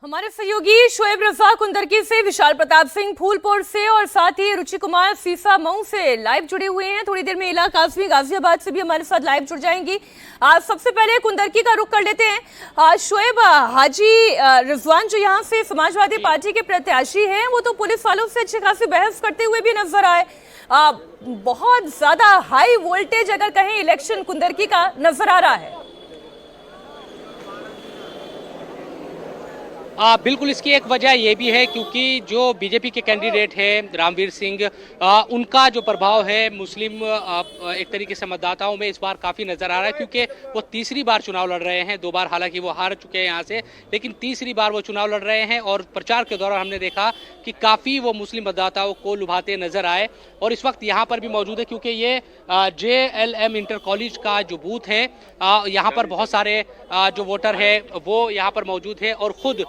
हमारे सहयोगी शोएब रजा कुंदरकी से, विशाल प्रताप सिंह फूलपुर से और साथ ही रुचि कुमार सीसा मऊ से लाइव जुड़े हुए हैं। थोड़ी देर में इला काजमी गाजियाबाद से भी हमारे साथ लाइव जुड़ जाएंगी। सबसे पहले कुंदरकी का रुख कर लेते हैं। शोएब, हाजी रिजवान जो यहाँ से समाजवादी पार्टी के प्रत्याशी हैं, वो तो पुलिस वालों से अच्छी खासी बहस करते हुए भी नजर आए। बहुत ज्यादा हाई वोल्टेज अगर कहें इलेक्शन कुंदरकी का नजर आ रहा है। बिल्कुल, इसकी एक वजह ये भी है क्योंकि जो बीजेपी के कैंडिडेट हैं रामवीर सिंह, उनका जो प्रभाव है मुस्लिम एक तरीके से मतदाताओं में इस बार काफ़ी नज़र आ रहा है, क्योंकि वो तीसरी बार चुनाव लड़ रहे हैं। 2 बार हालांकि वो हार चुके हैं यहाँ से, लेकिन तीसरी बार वो चुनाव लड़ रहे हैं और प्रचार के दौरान हमने देखा कि काफ़ी वो मुस्लिम मतदाताओं को लुभाते नजर आए। और इस वक्त यहाँ पर भी मौजूद है क्योंकि ये JLM इंटर कॉलेज का जो बूथ है, यहाँ पर बहुत सारे जो वोटर है वो यहाँ पर मौजूद है और खुद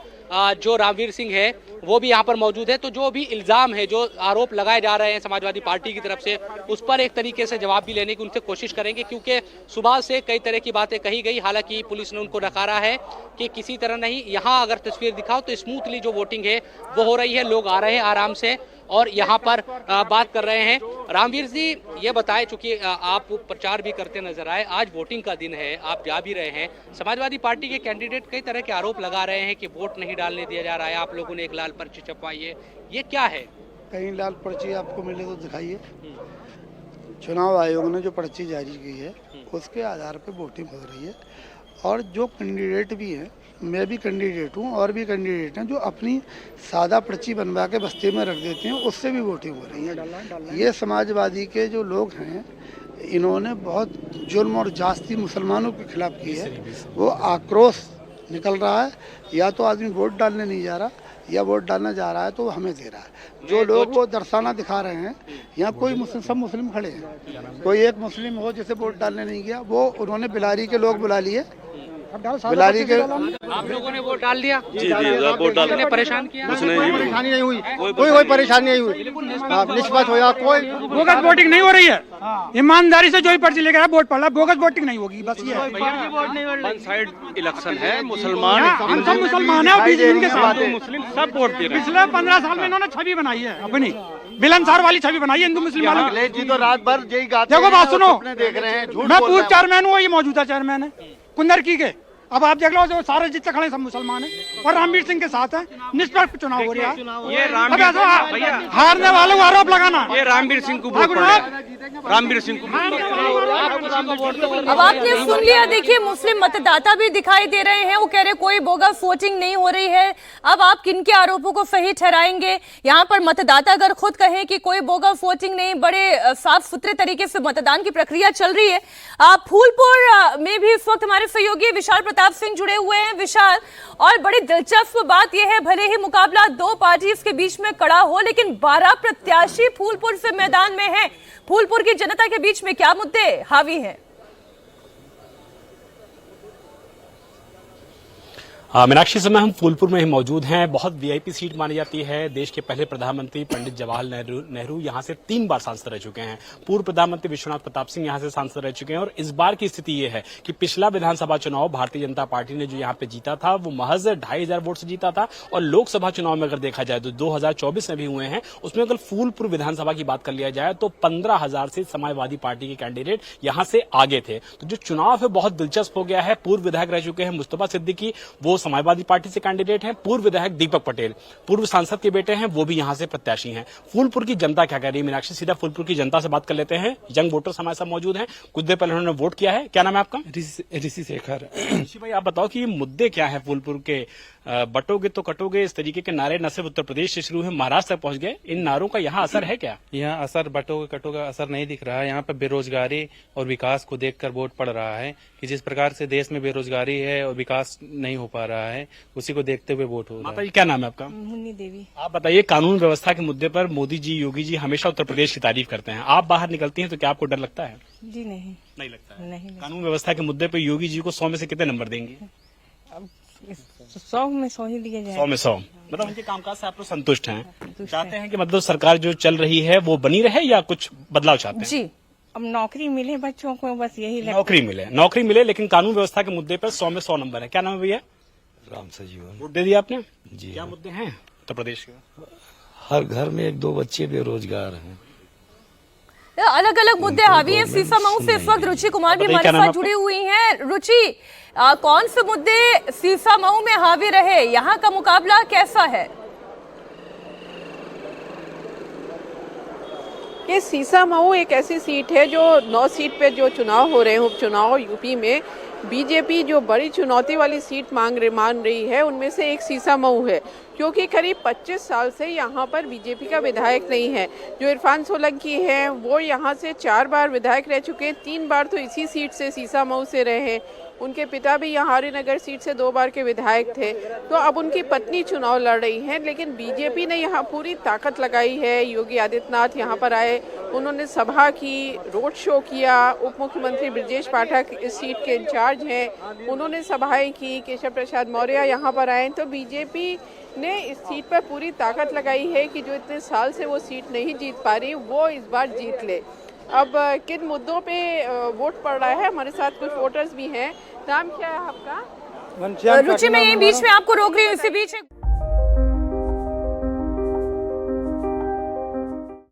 जो रामवीर सिंह है वो भी यहाँ पर मौजूद है। तो जो भी इल्ज़ाम है, जो आरोप लगाए जा रहे हैं समाजवादी पार्टी की तरफ से, उस पर एक तरीके से जवाब भी लेने की उनसे कोशिश करेंगे, क्योंकि सुबह से कई तरह की बातें कही गई। हालांकि पुलिस ने उनको नकारा है कि किसी तरह नहीं। यहाँ अगर तस्वीर दिखाओ तो स्मूथली जो वोटिंग है वो हो रही है, लोग आ रहे हैं आराम से और यहाँ पर बात कर रहे हैं। रामवीर जी, ये बताएं, चूंकि आप प्रचार भी करते नजर आए, आज वोटिंग का दिन है, आप जा भी रहे हैं। समाजवादी पार्टी के कैंडिडेट कई तरह के आरोप लगा रहे हैं कि वोट नहीं डालने दिया जा रहा है, आप लोगों ने एक लाल पर्ची छपवाई है, ये क्या है? कहीं लाल पर्ची आपको मिले तो दिखाइए। चुनाव आयोग ने जो पर्ची जारी की है उसके आधार पर वोटिंग हो रही है। और जो कैंडिडेट भी हैं, मैं भी कैंडिडेट हूँ और भी कैंडिडेट हैं जो अपनी सादा पर्ची बनवा के बस्ते में रख देते हैं, उससे भी वोटिंग हो रही है। ये समाजवादी के जो लोग हैं, इन्होंने बहुत जुल्म और जास्ती मुसलमानों के खिलाफ की है। वो आक्रोश निकल रहा है। या तो आदमी वोट डालने नहीं जा रहा, या वोट डालने जा रहा है तो हमें दे रहा है। जो लोग वो दर्शाना दिखा रहे हैं, यहाँ कोई मुस्लिम, सब मुस्लिम खड़े हैं। कोई एक मुस्लिम हो जिसे वोट डालने नहीं गया, वो उन्होंने बिलारी के लोग बुला लिए। बिलारी के आप लोगों ने वोट डाल दिया? जी, वोट डाल दिया। परेशान किया? कुछ नहीं, परेशानी नहीं हुई, कोई परेशानी नहीं हुई, निष्पक्ष हो, कोई बोगस वोटिंग नहीं हो रही है। ईमानदारी से जो ही पर्ची लेकर वोट पड़ा, बोगस वोटिंग नहीं होगी, बस ये है। वन साइड इलेक्शन है। मुसलमान, हम सब मुसलमान है और इनके साथ मुस्लिम सब वोट दे रहे हैं। पिछले 15 साल में इन्होंने छवि बनाई है, अपनी मिलनसार वाली छवि बनाई है हिंदू मुस्लिम वालों की। जी तो रात भर यही गाते देखो बात सुनो, देख रहे हैं। मैं पूर्व चेयरमैन हूँ, ये मौजूदा चेयरमैन है कुंदरकी के। अब आप देख लो, जो सारे जितने खड़े सब मुसलमान हैं और रामवीर सिंह के साथ है। निष्पक्ष चुनाव हो रहा है। ये हारने वालों को आरोप लगाना, ये रामवीर सिंह को वोट पड़ रहा है। रामवीर सिंह को। अब आपने सुन लिया। देखिए, मुस्लिम मतदाता भी दिखाई दे रहे हैं, वो कह रहे कोई बोगस वोटिंग नहीं हो रही है। अब आप किनके आरोपों को सही ठहराएंगे? यहाँ पर मतदाता अगर खुद कहें कि कोई बोगस वोटिंग नहीं, बड़े साफ सुथरे तरीके से मतदान की प्रक्रिया चल रही है। फूलपुर में भी इस वक्त हमारे सहयोगी विशाल प्रताप सिंह जुड़े हुए हैं। विशाल, और बड़ी दिलचस्प बात यह है, भले ही मुकाबला 2 पार्टीज के बीच में कड़ा हो, लेकिन 12 प्रत्याशी फूलपुर से मैदान में हैं। फूलपुर की जनता के बीच में क्या मुद्दे हावी हैं? मीनाक्षी, समय हम फूलपुर में ही मौजूद हैं। बहुत वीआईपी सीट मानी जाती है। देश के पहले प्रधानमंत्री पंडित जवाहरलाल नेहरू यहाँ से 3 बार सांसद रह चुके हैं। पूर्व प्रधानमंत्री विश्वनाथ प्रताप सिंह यहाँ से सांसद रह चुके हैं। और इस बार की स्थिति ये है कि पिछला विधानसभा चुनाव भारतीय जनता पार्टी ने जो यहाँ पे जीता था वो महज 2500 वोट से जीता था। और लोकसभा चुनाव में अगर देखा जाए तो 2024 में भी हुए हैं, उसमें अगर फूलपुर विधानसभा की बात कर लिया जाए तो 15,000 से समाजवादी पार्टी के कैंडिडेट यहाँ से आगे थे। तो जो चुनाव है बहुत दिलचस्प हो गया है। पूर्व विधायक रह चुके हैं मुस्तफा सिद्दीकी, वो समाजवादी पार्टी से कैंडिडेट हैं। पूर्व विधायक दीपक पटेल, पूर्व सांसद के बेटे हैं, वो भी यहां से प्रत्याशी हैं। फूलपुर की जनता क्या कह रही है? मीनाक्षी, सीधा फूलपुर की जनता से बात कर लेते हैं। यंग वोटर्स हमारे साथ मौजूद हैं, कुछ देर पहले उन्होंने वोट किया है। क्या नाम है आपका? ऋषि शेखर। ऋषि भाई, आप बताओ कि ये मुद्दे क्या है फूलपुर के? बटोगे तो कटोगे, इस तरीके के नारे न सिर्फ उत्तर प्रदेश से शुरू हुए, महाराष्ट्र तक पहुंच गए। इन नारों का यहाँ असर है क्या? यहाँ असर बटोगे कटोगे असर नहीं दिख रहा है। यहाँ पे बेरोजगारी और विकास को देखकर वोट पड़ रहा है कि जिस प्रकार से देश में बेरोजगारी है और विकास नहीं हो पा रहा है, उसी को देखते हुए वोट हो रहा है। माता जी, क्या नाम है आपका? मुन्नी देवी। आप बताइए, कानून व्यवस्था के मुद्दे पर मोदी जी, योगी जी हमेशा उत्तर प्रदेश की तारीफ करते हैं। आप बाहर निकलती हैं तो क्या आपको डर लगता है? जी नहीं, नहीं लगता है। नहीं। कानून व्यवस्था के मुद्दे पर योगी जी को 100 में से कितने नंबर देंगे? 100 में 100 ही दिया जाए। 100 में 100। मतलब उनके कामकाज से आप लोग संतुष्ट हैं? चाहते हैं कि मतलब सरकार जो चल रही है वो बनी रहे या कुछ बदलाव चाहते हैं? जी, अब नौकरी मिले बच्चों को, बस यही लगता है। नौकरी मिले, लेकिन कानून व्यवस्था के मुद्दे पर 100 में 100 नंबर है। क्या नाम है भैया? राम सजीवन। वोट दे दिया आपने? जी क्या मुद्दे हैं उत्तर प्रदेश के? हर घर में 1-2 बच्चे बेरोजगार हैं। अलग अलग मुद्दे हावी हैं। सीसामऊ से इस वक्त रुचि कुमार भी हमारे साथ जुड़ी हुई हैं। रुचि, कौन से मुद्दे सीसामऊ में हावी रहे, यहाँ का मुकाबला कैसा है? ये सीसामऊ एक ऐसी सीट है जो 9 सीट पे जो चुनाव हो रहे हैं, उपचुनाव यूपी में, बीजेपी जो बड़ी चुनौती वाली सीट मान रही है, उनमें से एक सीसामऊ है, क्योंकि करीब 25 साल से यहाँ पर बीजेपी का विधायक नहीं है। जो इरफान सोलंकी हैं वो यहाँ से 4 बार विधायक रह चुके हैं, 3 बार तो इसी सीट से सीसामऊ से रहे हैं। उनके पिता भी यहाँ हरिनगर सीट से 2 बार के विधायक थे। तो अब उनकी पत्नी चुनाव लड़ रही हैं, लेकिन बीजेपी ने यहाँ पूरी ताकत लगाई है। योगी आदित्यनाथ यहाँ पर आए, उन्होंने सभा की, रोड शो किया। उप मुख्यमंत्री ब्रजेश पाठक इस सीट के इंचार्ज हैं, उन्होंने सभाएं की। केशव प्रसाद मौर्य यहाँ पर आए। तो बीजेपी ने इस सीट पर पूरी ताकत लगाई है कि जो इतने साल से वो सीट नहीं जीत पा रही, वो इस बार जीत ले। अब किन मुद्दों पे वोट पड़ रहा है, हमारे साथ कुछ वोटर्स भी हैं। नाम क्या है आपका? रुचि, मैं यही बीच में आपको रोक रही हूँ, इसी बीच